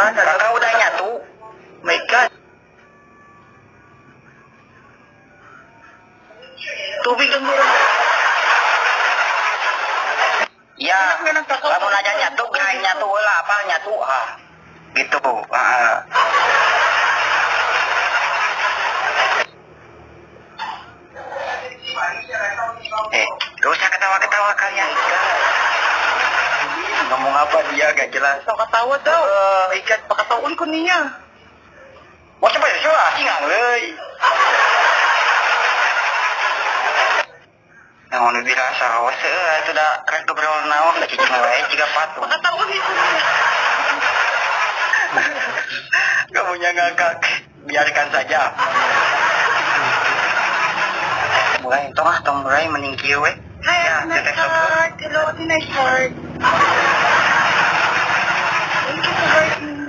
Wala na. Kakak udah nyatu. My God. Tubig ang gulong. Ya, kamu nanya nyatu, gak nyatu lah, apa nyatu, gitu, gak usah ketawa-ketawa kalian, ngomong apa dia gak jelas. Ito katawa daw. My God, pakataon ko niya. Mau coba ya, sih nggak leh. Nah, mau dirasa, wase, itu dah keren keberapa naon, gak cicing wae, jika patung. Pakataon ito niya. Kamunya ngakak, biarkan saja. Mulai, tong mulai meninggi we. Hi, nice heart. Hello, nice heart. Thank you for writing.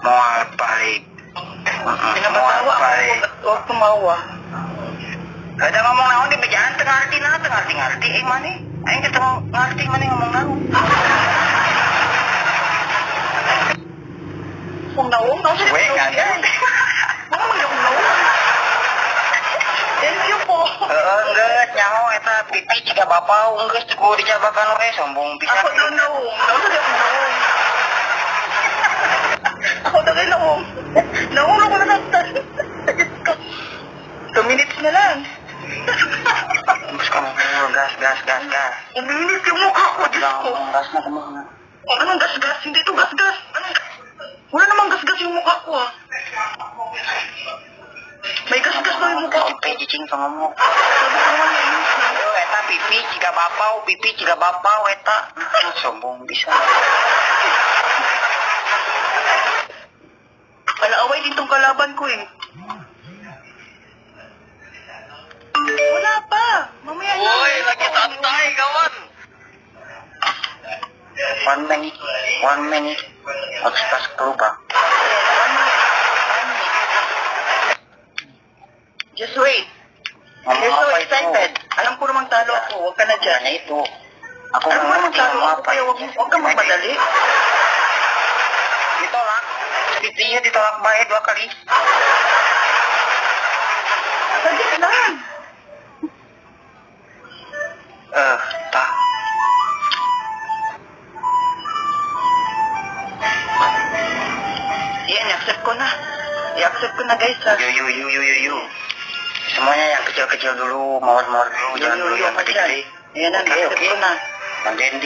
Mau balik. Pinapatawa ako. Huwag tumawa. Ada ngomong naon di bejaan tengah arti mana? Aing kita mau ngerti mana ngomong naon. Kung naong, naong siya. We enggak ada. Thank you po. Enggak nyaho eta pipi jika bapau geus ku dijabakan we sombong bisa. Ako daw naong. Naong siya ako naong. Ako daw kayo naong. Naong ako nasaktan. 2 minutes na lang. Terus kamu gas. 2 minutes yung mukha ko. Diyos ko. Gas na kemana? Anong gas-gas? Hindi ito gas-gas. Wala namang gas-gas yung mukha ko May gas-gas ba yung mukha ko? Cicing sama mo. Sabi ko naman na yun. Eta pipi jika bapau eta. Sombong bisa. Alaaway din tong kalaban ko Wala pa. Mamaya na. Woi, lagi santai kawan. 1 minute. Harus pas berubah. Just wait. You're so excited. Alam ko namang talo ako. Huwag ka na dyan. Nah, itu. Aku Alam mo namang talo ako. Kaya huwag kang magmadali. Ditolak. Pipinya ditolak baik 2 kali. Sadis lang. Tak. Yan, i-accept ko na. I-accept ko na guys Yu. Semuanya yang kecil-kecil dulu, mawar-mawar dulu, jangan dulu yang gede-gede. Yan na, i-accept ko na. Bang Dendi.